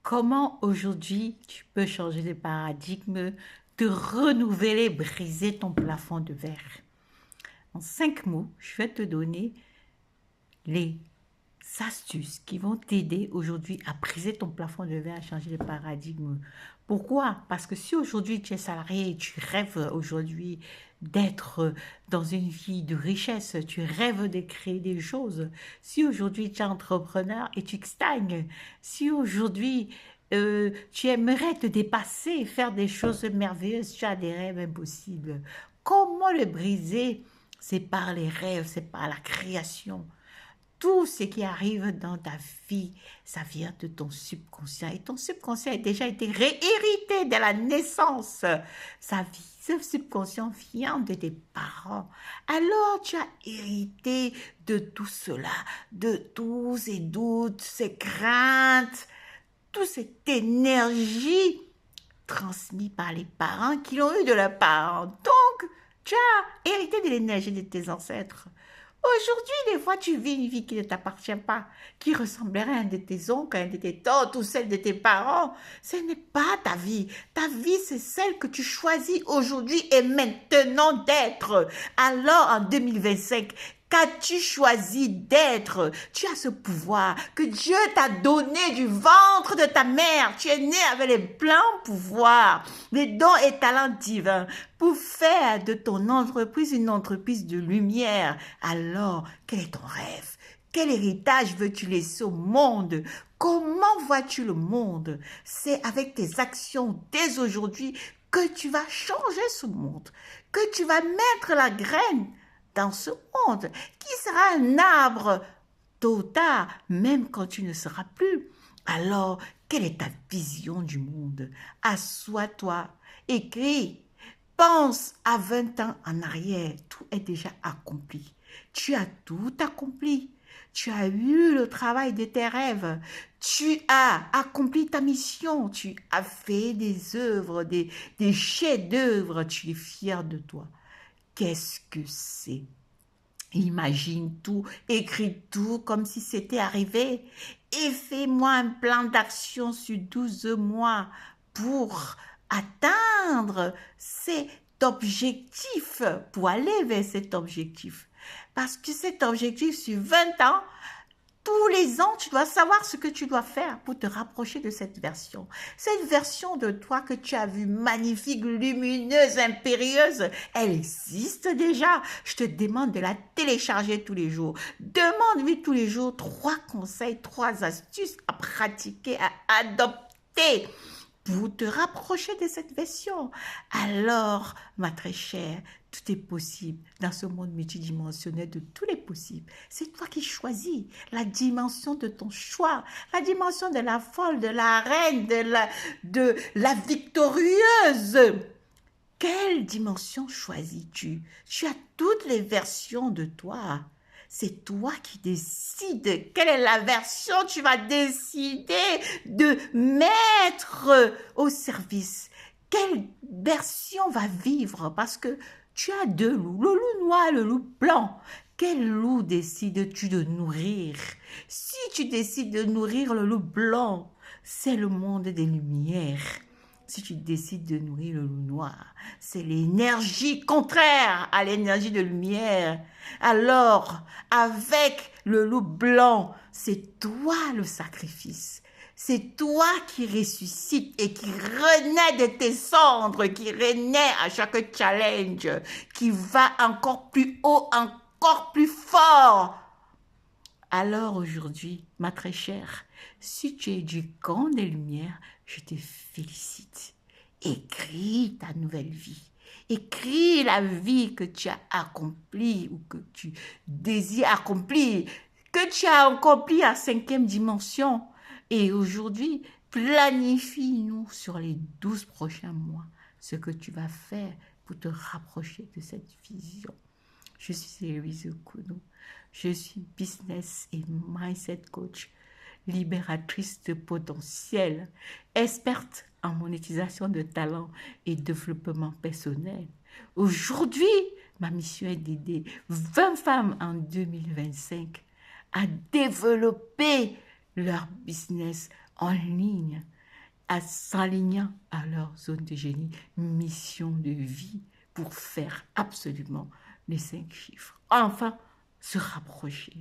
Comment aujourd'hui tu peux changer de paradigme, te renouveler, briser ton plafond de verre? En 5 mots, je vais te donner les astuces qui vont t'aider aujourd'hui à briser ton plafond de verre, à changer de paradigme. Pourquoi? Parce que si aujourd'hui tu es salarié et tu rêves aujourd'hui d'être dans une vie de richesse, tu rêves de créer des choses, si aujourd'hui tu es entrepreneur et tu stagnes, si aujourd'hui tu aimerais te dépasser, faire des choses merveilleuses, tu as des rêves impossibles, comment le briser? C'est par les rêves, c'est par la création. Tout ce qui arrive dans ta vie, ça vient de ton subconscient. Et ton subconscient a déjà été réhérité dès la naissance. Sa vie, ce subconscient vient de tes parents. Alors tu as hérité de tout cela, de tous ces doutes, ces craintes, toute cette énergie transmise par les parents qui l'ont eu de leurs parents. Donc, tu as hérité de l'énergie de tes ancêtres. Aujourd'hui, des fois, tu vis une vie qui ne t'appartient pas, qui ressemblerait à un de tes oncles, à un de tes tantes ou celle de tes parents. Ce n'est pas ta vie. Ta vie, c'est celle que tu choisis aujourd'hui et maintenant d'être. Alors, en 2025, qu'as-tu choisi d'être? Tu as ce pouvoir que Dieu t'a donné du ventre de ta mère. Tu es né avec les pleins pouvoirs, les dons et talents divins pour faire de ton entreprise une entreprise de lumière. Alors, quel est ton rêve? Quel héritage veux-tu laisser au monde? Comment vois-tu le monde? C'est avec tes actions dès aujourd'hui que tu vas changer ce monde, que tu vas mettre la graine dans ce monde, qui sera un arbre tôt ou tard, même quand tu ne seras plus. Alors, quelle est ta vision du monde? Assois-toi, écris, pense à 20 ans en arrière, tout est déjà accompli. Tu as tout accompli. Tu as eu le travail de tes rêves. Tu as accompli ta mission. Tu as fait des œuvres, des chefs-d'œuvre. Tu es fier de toi. Qu'est-ce que c'est? Imagine tout, écris tout comme si c'était arrivé et fais-moi un plan d'action sur 12 mois pour atteindre cet objectif, pour aller vers cet objectif. Parce que cet objectif sur 20 ans, tous les ans, tu dois savoir ce que tu dois faire pour te rapprocher de cette version. Cette version de toi que tu as vue magnifique, lumineuse, impérieuse, elle existe déjà. Je te demande de la télécharger tous les jours. Demande-lui tous les jours 3 conseils, 3 astuces à pratiquer, à adopter pour te rapprocher de cette version. Alors, ma très chère, tout est possible dans ce monde multidimensionnel de tous les possibles. C'est toi qui choisis la dimension de ton choix, la dimension de la folle, de la reine, de la victorieuse. Quelle dimension choisis-tu? Tu as toutes les versions de toi. C'est toi qui décides quelle est la version que tu vas décider de mettre au service. Quelle version va vivre? Parce que tu as 2 loups, le loup noir et le loup blanc. Quel loup décides-tu de nourrir? Si tu décides de nourrir le loup blanc, c'est le monde des lumières. Si tu décides de nourrir le loup noir, c'est l'énergie contraire à l'énergie de lumière. Alors, avec le loup blanc, c'est toi le sacrifice. C'est toi qui ressuscite et qui renaît de tes cendres, qui renaît à chaque challenge, qui va encore plus haut, encore plus fort. Alors aujourd'hui, ma très chère, si tu es du camp des lumières, je te félicite. Écris ta nouvelle vie. Écris la vie que tu as accomplie ou que tu désires accomplir, que tu as accompli à 5e dimension. Et aujourd'hui, planifie-nous sur les 12 prochains mois ce que tu vas faire pour te rapprocher de cette vision. Je suis Héloïse Kounou. Je suis business et mindset coach, libératrice de potentiel, experte en monétisation de talent et développement personnel. Aujourd'hui, ma mission est d'aider 20 femmes en 2025 à développer leur business en ligne, s'alignant à leur zone de génie, mission de vie pour faire absolument les 5 chiffres. Enfin, se rapprocher.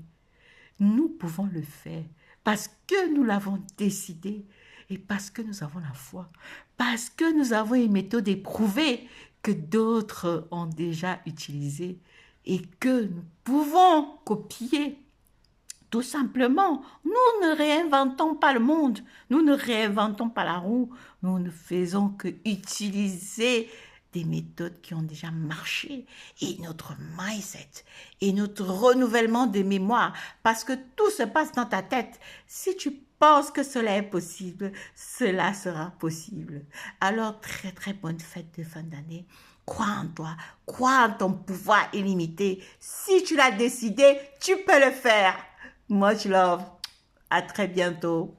Nous pouvons le faire parce que nous l'avons décidé et parce que nous avons la foi, parce que nous avons une méthode éprouvée que d'autres ont déjà utilisée et que nous pouvons copier. Tout simplement, nous ne réinventons pas le monde, nous ne réinventons pas la roue, nous ne faisons que utiliser des méthodes qui ont déjà marché et notre mindset et notre renouvellement des mémoires, parce que tout se passe dans ta tête. Si tu penses que cela est possible, cela sera possible. Alors, très très bonne fête de fin d'année. Crois en toi, crois en ton pouvoir illimité. Si tu l'as décidé, tu peux le faire. Much love. À très bientôt.